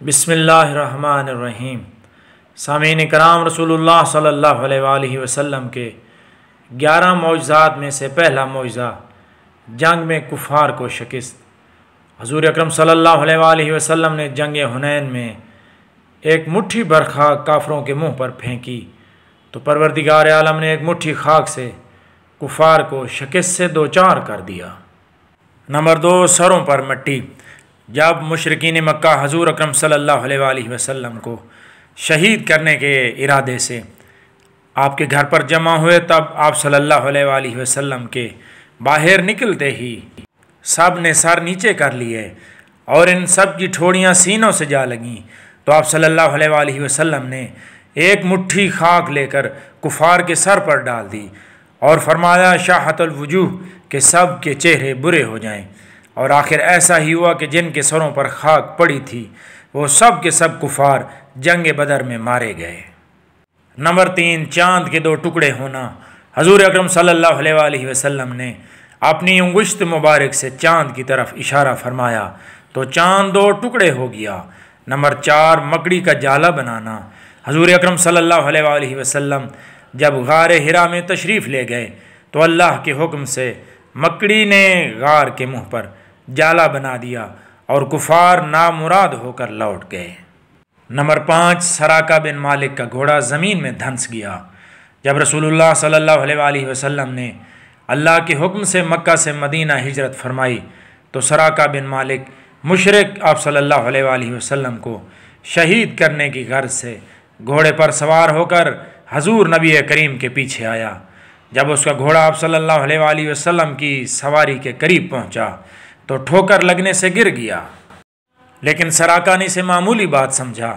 بسم اللہ الرحمن الرحیم۔ سامعین کرام، رسول اللہ صلی اللہ علیہ وآلہ وسلم کے 11 معجزات میں سے پہلا معجزہ جنگ میں کفار کو شکست۔ حضور اکرم صلی اللہ علیہ وآلہ وسلم نے جنگ حنین میں ایک مٹھی بھر خاک کافروں کے منہ پر پھینکی تو پروردگار عالم نے ایک مٹھی خاک سے کفار کو شکست سے دوچار کر دیا۔ نمبر 2، سروں پر مٹی۔ جب مشرکین مکہ حضور اکرم صلی اللہ علیہ وآلہ وسلم کو شہید کرنے کے ارادے سے آپ کے گھر پر جمع ہوئے، تب آپ صلی اللہ علیہ وآلہ وسلم کے باہر نکلتے ہی سب نے سر نیچے کر لیے اور ان سب کی ٹھوڑیاں سینوں سے جا لگیں، تو آپ صلی اللہ علیہ وآلہ وسلم نے ایک مٹھی خاک لے کر کفار کے سر پر ڈال دی اور فرمایا شاہت الوجوہ کہ سب کے چہرے برے ہو جائیں، اور آخر ایسا ہی ہوا کہ جن کے سروں پر خاک پڑی تھی وہ سب کے سب کفار جنگ بدر میں مارے گئے۔ نمبر 3، چاند کے 2 ٹکڑے ہونا۔ حضور اکرم صلی اللہ علیہ وآلہ وسلم نے اپنی انگشت مبارک سے چاند کی طرف اشارہ فرمایا تو چاند 2 ٹکڑے ہو گیا۔ نمبر 4، مکڑی کا جالا بنانا۔ حضور اکرم صلی اللہ علیہ وآلہ وسلم جب غار حرا میں تشریف لے گئے تو اللہ کے حکم سے مکڑی نے غار کے منہ پر جالا بنا دیا اور کفار نامراد ہو کر لوٹ گئے۔ نمبر 5، سراقہ بن مالک کا گھوڑا زمین میں دھنس گیا۔ جب رسول اللہ صلی اللہ علیہ وآلہ وسلم نے اللہ کے حکم سے مکہ سے مدینہ ہجرت فرمائی تو سراقہ بن مالک مشرک آپ صلی اللہ علیہ وآلہ وسلم کو شہید کرنے کی غرض سے گھوڑے پر سوار ہو کر حضور نبی کریم کے پیچھے آیا۔ جب اس کا گھوڑا آپ صلی اللہ علیہ وآلہ وسلم کی سواری کے قریب پہنچا تو ٹھوکر لگنے سے گر گیا، لیکن سراقہ نے اسے معمولی بات سمجھا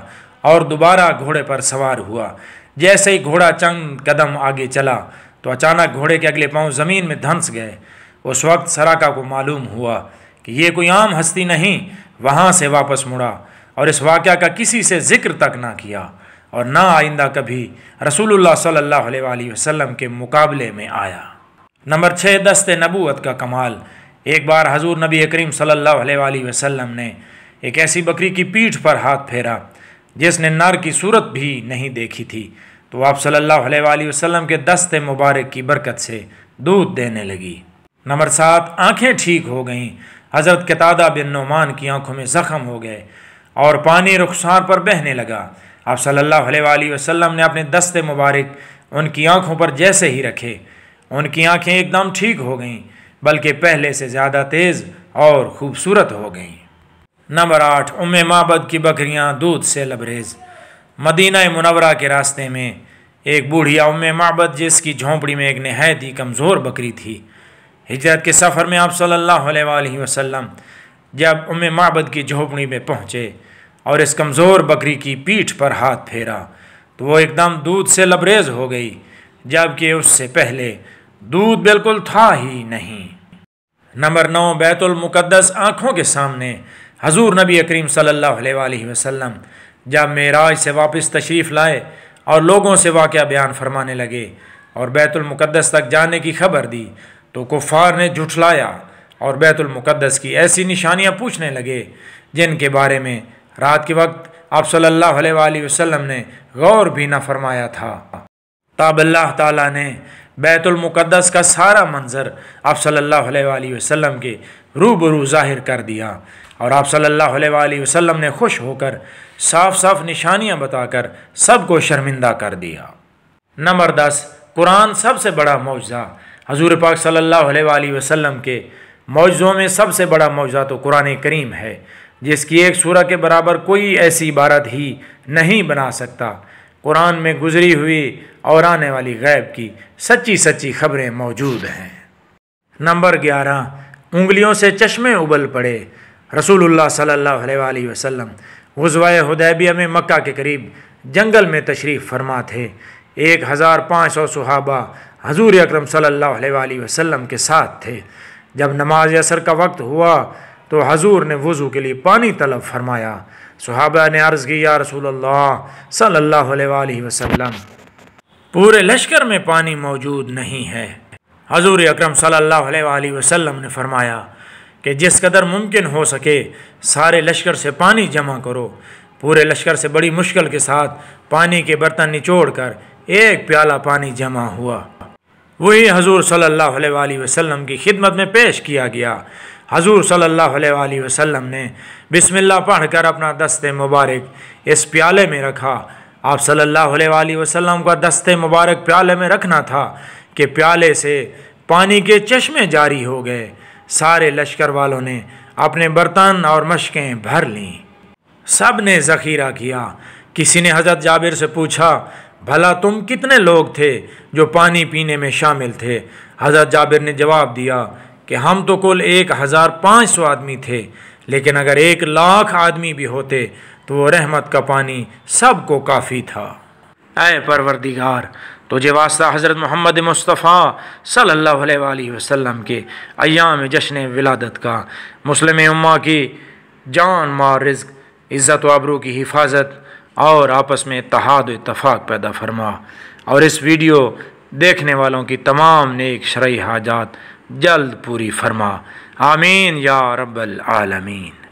اور دوبارہ گھوڑے پر سوار ہوا۔ جیسے ہی گھوڑا چند قدم آگے چلا تو اچانک گھوڑے کے اگلے پاؤں زمین میں دھنس گئے۔ اس وقت سراقہ کو معلوم ہوا کہ یہ کوئی عام ہستی نہیں، وہاں سے واپس مڑا اور اس واقعہ کا کسی سے ذکر تک نہ کیا اور نہ آئندہ کبھی رسول اللہ صلی اللہ علیہ وآلہ وسلم کے مقابلے میں آیا۔ نمبر 6، دست نبوت کا کمال۔ ایک بار حضور نبی کریم صلی اللہ علیہ وآلہ وسلم نے ایک ایسی بکری کی پیٹھ پر ہاتھ پھیرا جس نے نر کی صورت بھی نہیں دیکھی تھی، تو آپ صلی اللہ علیہ وآلہ وسلم کے دست مبارک کی برکت سے دودھ دینے لگی۔ نمبر 7، آنکھیں ٹھیک ہو گئیں۔ حضرت قتادہ بن نعمان کی آنکھوں میں زخم ہو گئے اور پانی رخسار پر بہنے لگا۔ آپ صلی اللہ علیہ وآلہ وسلم نے اپنے دست مبارک ان کی آنکھوں پر جیسے ہی رکھے، ان کی آنکھیں ایک دم ٹھیک ہو گئیں، بلکہ پہلے سے زیادہ تیز اور خوبصورت ہو گئیں۔ نمبر 8، ام معبد کی بکریاں دودھ سے لبریز۔ مدینہ منورہ کے راستے میں ایک بوڑھیا ام معبد جس کی جھونپڑی میں ایک نہایت ہی کمزور بکری تھی۔ ہجرت کے سفر میں آپ صلی اللہ علیہ وآلہ وسلم جب ام معبد کی جھونپڑی میں پہنچے اور اس کمزور بکری کی پیٹھ پر ہاتھ پھیرا تو وہ ایک دم دودھ سے لبریز ہو گئی، جبکہ اس سے پہلے دودھ بالکل تھا ہی نہیں۔ نمبر 9، بیت المقدس آنکھوں کے سامنے۔ حضور نبی کریم صلی اللہ علیہ وآلہ وسلم جب معراج سے واپس تشریف لائے اور لوگوں سے واقعہ بیان فرمانے لگے اور بیت المقدس تک جانے کی خبر دی تو کفار نے جھٹلایا اور بیت المقدس کی ایسی نشانیاں پوچھنے لگے جن کے بارے میں رات کے وقت آپ صلی اللہ علیہ وآلہ وسلم نے غور بھی نہ فرمایا تھا۔ تب اللہ تعالیٰ نے بیت المقدس کا سارا منظر آپ صلی اللہ علیہ وآلہ وسلم کے روبرو ظاہر کر دیا اور آپ صلی اللہ علیہ وآلہ وسلم نے خوش ہو کر صاف صاف نشانیاں بتا کر سب کو شرمندہ کر دیا۔ نمبر 10، قرآن سب سے بڑا معجزہ۔ حضور پاک صلی اللہ علیہ وآلہ وسلم کے معجزوں میں سب سے بڑا معجزہ تو قرآن کریم ہے، جس کی ایک سورہ کے برابر کوئی ایسی عبارت ہی نہیں بنا سکتا۔ قرآن میں گزری ہوئی اور آنے والی غیب کی سچی سچی خبریں موجود ہیں۔ نمبر 11، انگلیوں سے چشمے ابل پڑے۔ رسول اللہ صلی اللہ علیہ وآلہ وسلم غزوہ حدیبیہ میں مکہ کے قریب جنگل میں تشریف فرما تھے۔ 1500 صحابہ حضور اکرم صلی اللہ علیہ وآلہ وسلم کے ساتھ تھے۔ جب نماز عصر کا وقت ہوا تو حضور نے وضو کے لیے پانی طلب فرمایا۔ صحابہ نے عرض کی، یا رسول اللہ صلی اللہ علیہ وآلہ وسلم، پورے لشکر میں پانی موجود نہیں ہے۔ حضور اکرم صلی اللہ علیہ وآلہ وسلم نے فرمایا کہ جس قدر ممکن ہو سکے سارے لشکر سے پانی جمع کرو۔ پورے لشکر سے بڑی مشکل کے ساتھ پانی کے برتن نچوڑ کر ایک پیالہ پانی جمع ہوا، وہی حضور صلی اللہ علیہ وآلہ وسلم کی خدمت میں پیش کیا گیا۔ حضور صلی اللہ علیہ وآلہ وسلم نے بسم اللہ پڑھ کر اپنا دست مبارک اس پیالے میں رکھا۔ آپ صلی اللہ علیہ وآلہ وسلم کا دست مبارک پیالے میں رکھنا تھا کہ پیالے سے پانی کے چشمے جاری ہو گئے۔ سارے لشکر والوں نے اپنے برتن اور مشکیں بھر لیں، سب نے ذخیرہ کیا۔ کسی نے حضرت جابر سے پوچھا، بھلا تم کتنے لوگ تھے جو پانی پینے میں شامل تھے؟ حضرت جابر نے جواب دیا کہ ہم تو کل 1500 آدمی تھے، لیکن اگر 1,00,000 آدمی بھی ہوتے تو وہ رحمت کا پانی سب کو کافی تھا۔ اے پروردگار، تجھے واسطہ حضرت محمد مصطفیٰ صلی اللہ علیہ وآلہ وسلم کے ایام جشن ولادت کا، مسلم امہ کی جان مال رزق عزت و آبرو کی حفاظت اور آپس میں اتحاد و اتفاق پیدا فرما، اور اس ویڈیو دیکھنے والوں کی تمام نیک شرعی حاجات جلد پوری فرما، آمین یا رب العالمین۔